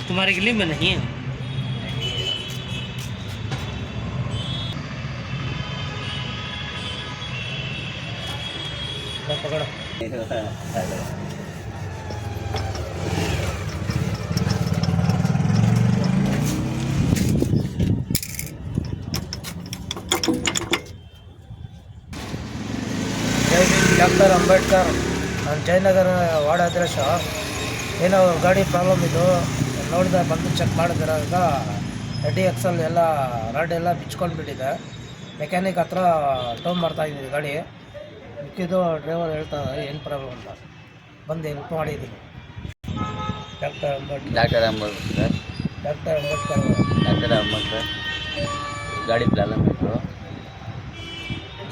तुम्हारे गली में नहीं है। पकड़ो। ಡಾಕ್ಟರ್ ಅಂಬೇಡ್ಕರ್, ನಾನು ಜಯನಗರ ವಾರ್ಡ್ ಅಧ್ಯಕ್ಷ. ಏನೋ ಗಾಡಿ ಪ್ರಾಬ್ಲಮ್ ಇದು ನೋಡಿದೆ, ಬಂದು ಚೆಕ್ ಮಾಡಿದ್ರಾಗ ಎಡಿ ಎಕ್ಸಲ್ ಎಲ್ಲ ರಾಡ್ ಎಲ್ಲ ಬಿಚ್ಕೊಂಡು ಬಿಟ್ಟಿದೆ. ಮೆಕ್ಯಾನಿಕ್ ಹತ್ರ ಟೋಮ್ ಮಾಡ್ತಾಯಿದ್ದೀನಿ ಗಾಡಿ. ಮಿಕ್ಕಿದ್ದು ಡ್ರೈವರ್ ಹೇಳ್ತಾರೆ ಏನು ಪ್ರಾಬ್ಲಮ್ ಅಂತ, ಬಂದು ಹೆಲ್ಪ್ ಮಾಡಿದ್ದೀನಿ. ಡಾಕ್ಟರ್ ಅಂಬೇಡ್ಕರ್ ಗಾಡಿ ಪ್ರಾಬ್ಲಮ್ ಇತ್ತು.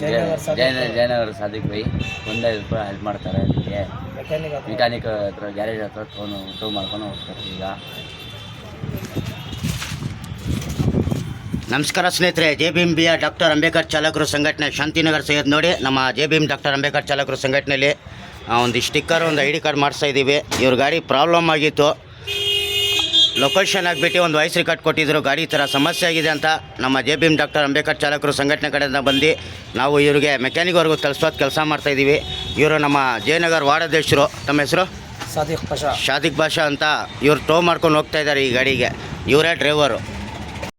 ಜಯನಗರ ಸಾದಿಕ್ ಬೈ ₹1,000 ಹೆಲ್ಪ್ ಮಾಡ್ತಾರೆ. ಅದಕ್ಕೆ ಮೆಕ್ಯಾನಿಕ್ ಹತ್ರ ಗ್ಯಾರೇಜ್ ಹತ್ರ ಟೋ ಮಾಡ್ಕೊಂಡು ಹೋಗ್ತಾರೆ. ಈಗ ನಮಸ್ಕಾರ ಸ್ನೇಹಿತರೆ, ಜೆ ಬಿ ಎಂ ಬಿಯ ಡಾಕ್ಟರ್ ಅಂಬೇಡ್ಕರ್ ಚಾಲಕರು ಸಂಘಟನೆ ಶಾಂತಿನಗರ ಸೈಯದ್ ನೋಡಿ. ನಮ್ಮ J B M doctor Ambedkar ಚಾಲಕರು ಸಂಘಟನೆಯಲ್ಲಿ ಒಂದು ಸ್ಟಿಕ್ಕರ್, ಒಂದು ID ಕಾರ್ಡ್ ಮಾಡಿಸ್ತಾ ಇದ್ದೀವಿ. ಇವ್ರ ಗಾಡಿ ಪ್ರಾಬ್ಲಮ್ ಆಗಿತ್ತು, ಲೊಕೇಶನ್ ಆಗಿಬಿಟ್ಟು ಒಂದು ವಾಯ್ಸ್ ರೆಕಾರ್ಡ್ ಕೊಟ್ಟಿದ್ದರು. ಗಾಡಿ ಈ ಥರ ಸಮಸ್ಯೆ ಆಗಿದೆ ಅಂತ ನಮ್ಮ J B M doctor Ambedkar ಚಾಲಕರು ಸಂಘಟನೆ ಕಡೆಯಿಂದ ಬಂದು ನಾವು ಇವ್ರಿಗೆ ಮೆಕ್ಯಾನಿಕ್ವರೆಗೂ ತಲುಪಿಸೋದು ಕೆಲಸ ಮಾಡ್ತಾಯಿದ್ದೀವಿ. ಇವರು ನಮ್ಮ ಜಯನಗರ ವಾರ್ಡ್ ಅಧ್ಯಕ್ಷರು. ತಮ್ಮ ಹೆಸರು? ಸಾದಿಕ್ ಬಾಷಾ ಅಂತ. ಇವ್ರು ಟೋ ಮಾಡ್ಕೊಂಡು ಹೋಗ್ತಾ ಇದ್ದಾರೆ ಈ ಗಾಡಿಗೆ. ಇವರೇ ಡ್ರೈವರು.